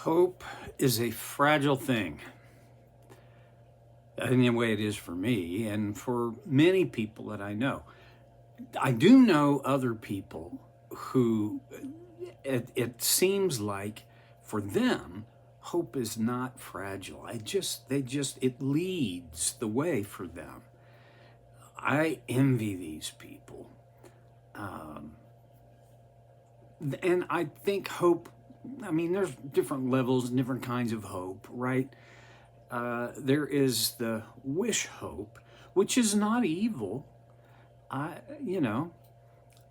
Hope is a fragile thing. In the way it is for me and for many people that I know. I do know other people who it seems like for them, hope is not fragile. It leads the way for them. I envy these people. And I think hope, I mean, there's different levels, different kinds of hope, right? There is the wish hope, which is not evil. I, you know,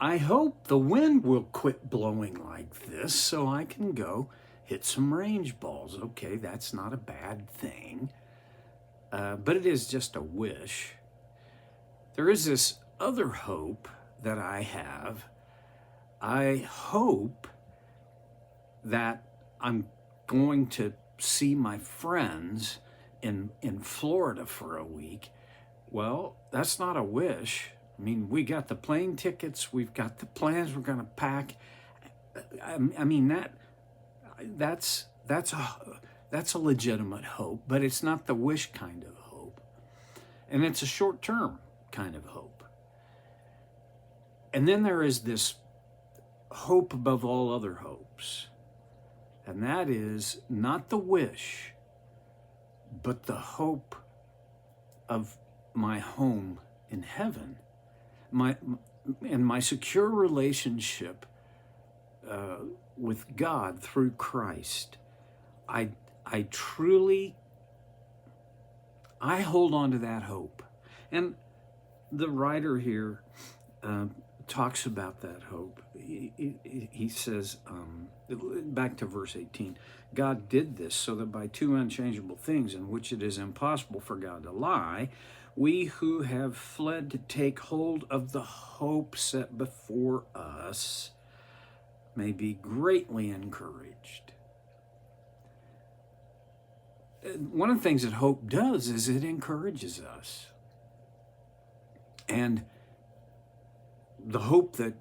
I hope the wind will quit blowing like this so I can go hit some range balls. Okay, that's not a bad thing, but it is just a wish. There is this other hope that I have. I hope that I'm going to see my friends in Florida for a week. Well, that's not a wish. I mean, we got the plane tickets, we've got the plans we're going to pack. I mean that's a legitimate hope, but it's not the wish kind of hope, and it's a short-term kind of hope. And then there is this hope above all other hopes, and that is not the wish, but the hope of my home in heaven, my secure relationship with God through Christ. I truly hold on to that hope, and the writer here talks about that hope. He says, back to verse 18, God did this so that by two unchangeable things in which it is impossible for God to lie, we who have fled to take hold of the hope set before us may be greatly encouraged. One of the things that hope does is it encourages us. And the hope that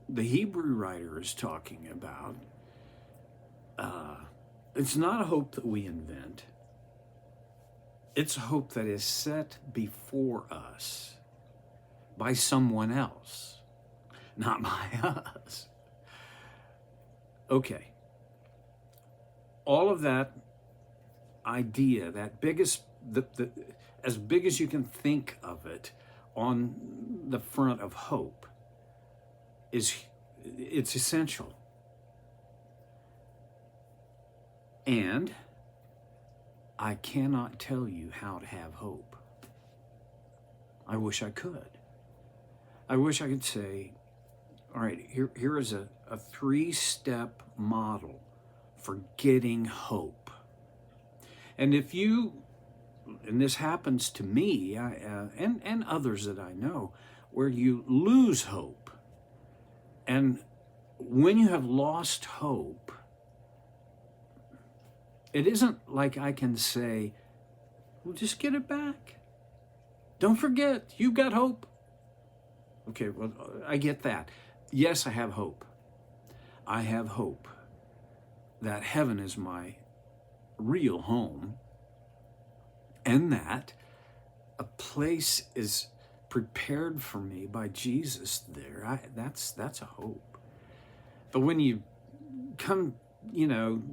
the Hebrew writer is talking about, it's not a hope that we invent. It's a hope that is set before us by someone else, not by us. Okay. All of that idea, that as big as you can think of it on the front of hope, it's essential. And I cannot tell you how to have hope. I wish I could. I wish I could say, all right, here is a 3-step model for getting hope. And if you, and this happens to me and others that I know, where you lose hope, and when you have lost hope, it isn't like I can say, well, just get it back. Don't forget, you've got hope. Okay, well, I get that. Yes, I have hope. I have hope that heaven is my real home, and that a place is prepared for me by Jesus there. That's a hope. But when you come,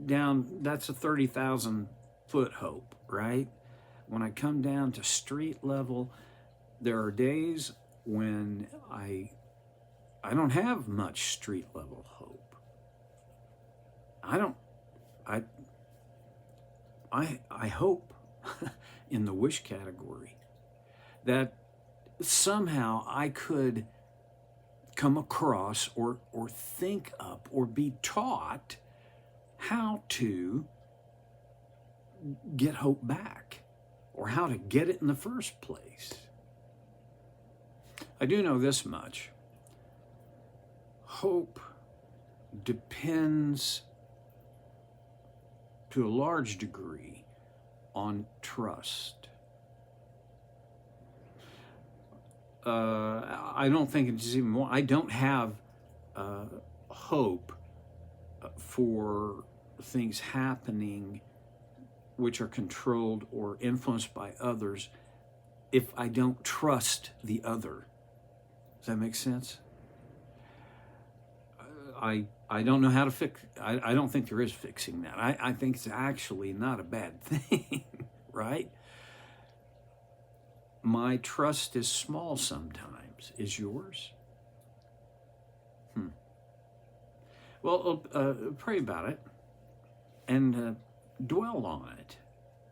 down, that's a 30,000 foot hope, right? When I come down to street level, there are days when I don't have much street level hope. I hope in the wish category that somehow I could come across or think up or be taught how to get hope back or how to get it in the first place. I do know this much. Hope depends to a large degree on trust. I don't think it's even more. I don't have hope for things happening which are controlled or influenced by others if I don't trust the other. Does that make sense? I don't know how to fix. I don't think there is fixing that. I think it's actually not a bad thing, right? My trust is small sometimes. Is yours? Well, pray about it and dwell on it.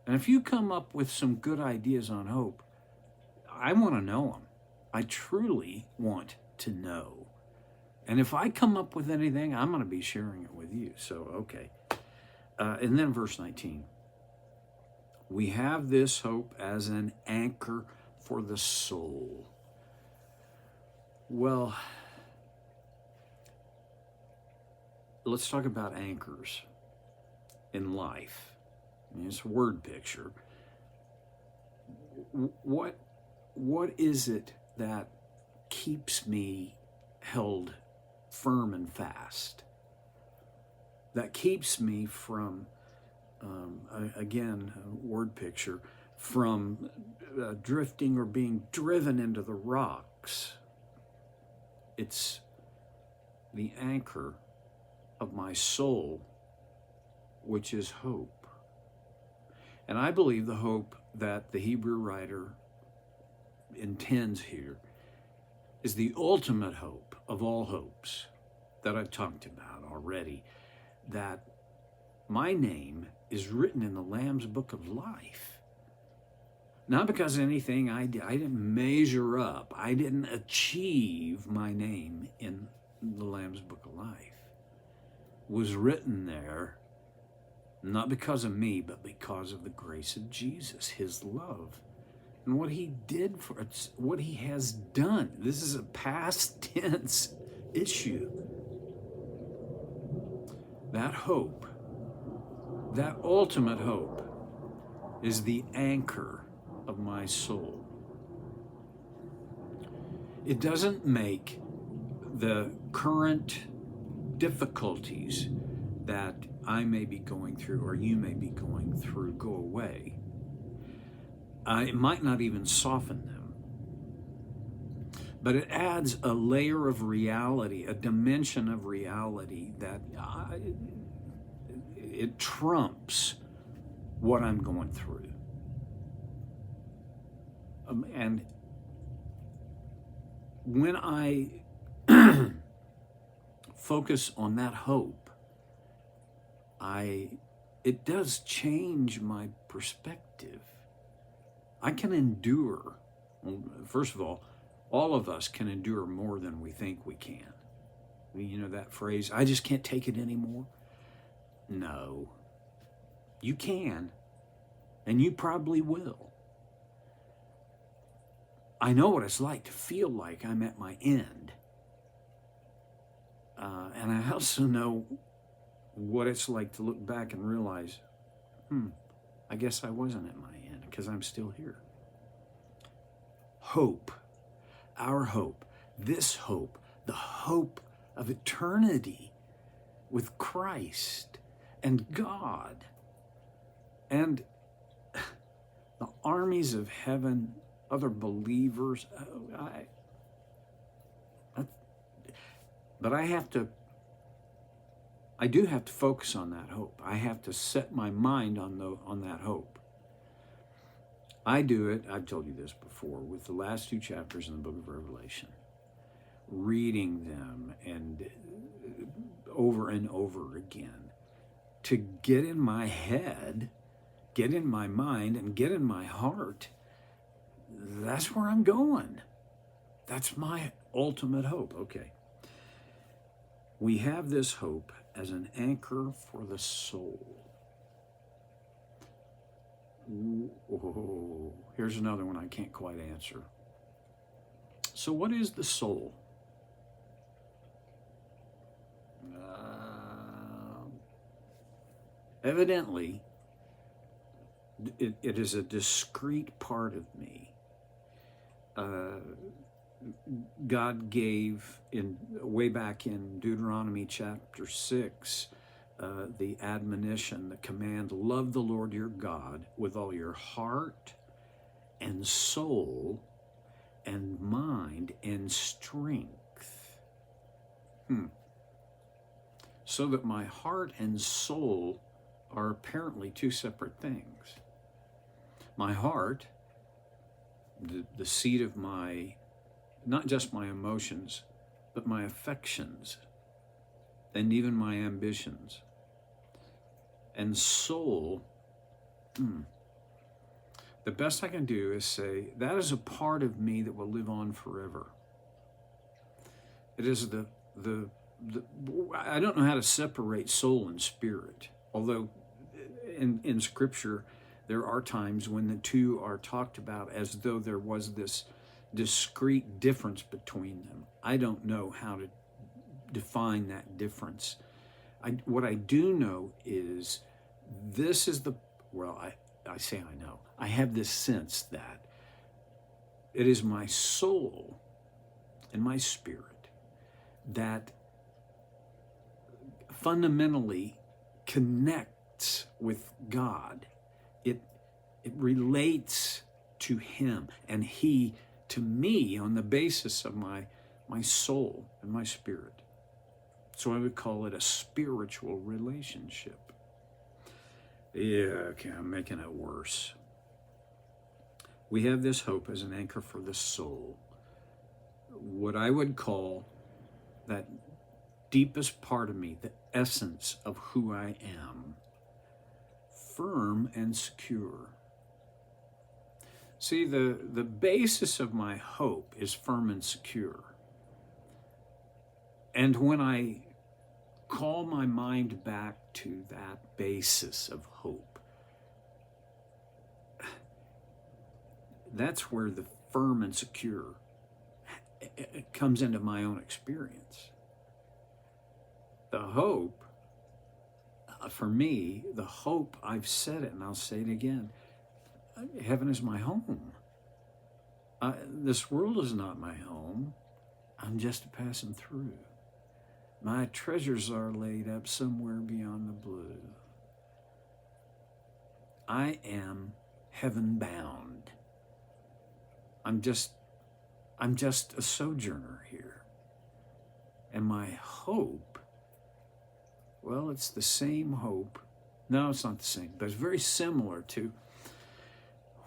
And if you come up with some good ideas on hope, I want to know them. I truly want to know. And if I come up with anything, I'm going to be sharing it with you. So, okay. And then verse 19. We have this hope as an anchor for the soul. Well, let's talk about anchors in life. I mean, it's a word picture. What is it that keeps me held firm and fast? That keeps me from, again, a word picture, from drifting or being driven into the rocks. It's the anchor of my soul, which is hope. And I believe the hope that the Hebrew writer intends here is the ultimate hope of all hopes that I've talked about already, that my name is written in the Lamb's Book of Life. Not because anything I did, I didn't measure up, I didn't achieve my name in the Lamb's Book of Life. It was written there not because of me, but because of the grace of Jesus, his love, and what he did for us, what he has done. This is a past tense issue. That hope, that ultimate hope, is the anchor of my soul. It doesn't make the current difficulties that I may be going through or you may be going through go away. It might not even soften them, but it adds a layer of reality, a dimension of reality that it trumps what I'm going through. And when I focus on that hope, it does change my perspective. I can endure. Well, first of all of us can endure more than we think we can. You know that phrase, I just can't take it anymore? No. You can, and you probably will. I know what it's like to feel like I'm at my end. And I also know what it's like to look back and realize, I guess I wasn't at my end because I'm still here. Hope, our hope, this hope, the hope of eternity with Christ and God and the armies of heaven, other believers. But I do have to focus on that hope. I have to set my mind on that hope. I do it, I've told you this before, with the last 2 chapters in the book of Revelation, reading them and over and over again to get in my head, get in my mind, and get in my heart. That's where I'm going. That's my ultimate hope. Okay. We have this hope as an anchor for the soul. Oh, here's another one I can't quite answer. So what is the soul? Evidently, it is a discrete part of me. God gave way back in Deuteronomy chapter 6 the admonition, the command, love the Lord your God with all your heart and soul and mind and strength. So that my heart and soul are apparently two separate things. My heart, the seat of my, not just my emotions, but my affections and even my ambitions. And soul, the best I can do is say, that is a part of me that will live on forever. It is I don't know how to separate soul and spirit, although in Scripture, there are times when the two are talked about as though there was this discrete difference between them. I don't know how to define that difference. What I do know is this is I say I know. I have this sense that it is my soul and my spirit that fundamentally connects with God. It relates to Him, and He to me on the basis of my soul and my spirit. So I would call it a spiritual relationship. Yeah, okay, I'm making it worse. We have this hope as an anchor for the soul. What I would call that deepest part of me, the essence of who I am, firm and secure. See, the basis of my hope is firm and secure. And when I call my mind back to that basis of hope, that's where the firm and secure comes into my own experience. The hope, for me, the hope, I've said it and I'll say it again, heaven is my home. This world is not my home. I'm just passing through. My treasures are laid up somewhere beyond the blue. I am heaven bound. I'm just a sojourner here. And my hope, well, it's the same hope. No, it's not the same, but it's very similar to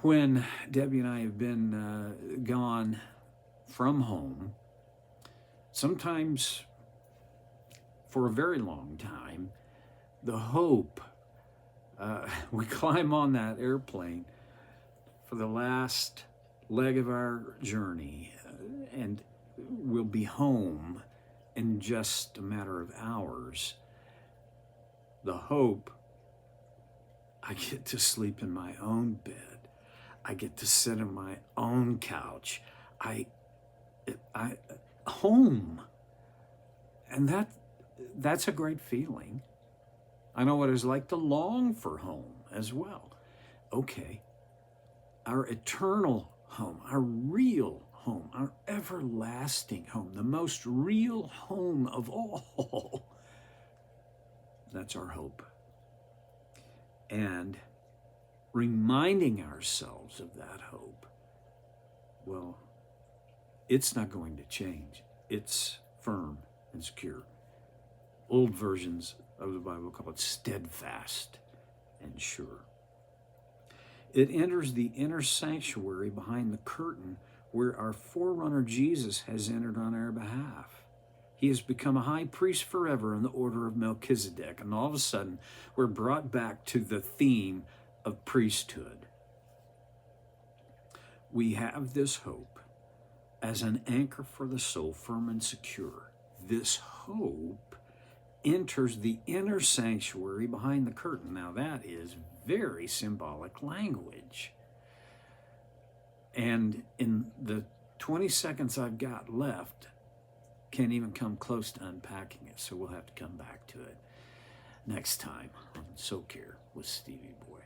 when Debbie and I have been gone from home, sometimes for a very long time, the hope, we climb on that airplane for the last leg of our journey, and we'll be home in just a matter of hours. The hope, I get to sleep in my own bed. I get to sit on my own couch. Home. And that's a great feeling. I know what it's like to long for home as well. Okay, our eternal home, our real home, our everlasting home, the most real home of all. That's our hope. And reminding ourselves of that hope, well, it's not going to change. It's firm and secure. Old versions of the Bible call it steadfast and sure. It enters the inner sanctuary behind the curtain where our forerunner Jesus has entered on our behalf. He has become a high priest forever in the order of Melchizedek. And all of a sudden, we're brought back to the theme of priesthood. We have this hope as an anchor for the soul, firm and secure. This hope enters the inner sanctuary behind the curtain. Now that is very symbolic language. And in the 20 seconds I've got left, can't even come close to unpacking it, so we'll have to come back to it next time on So Care with Stevie Boy.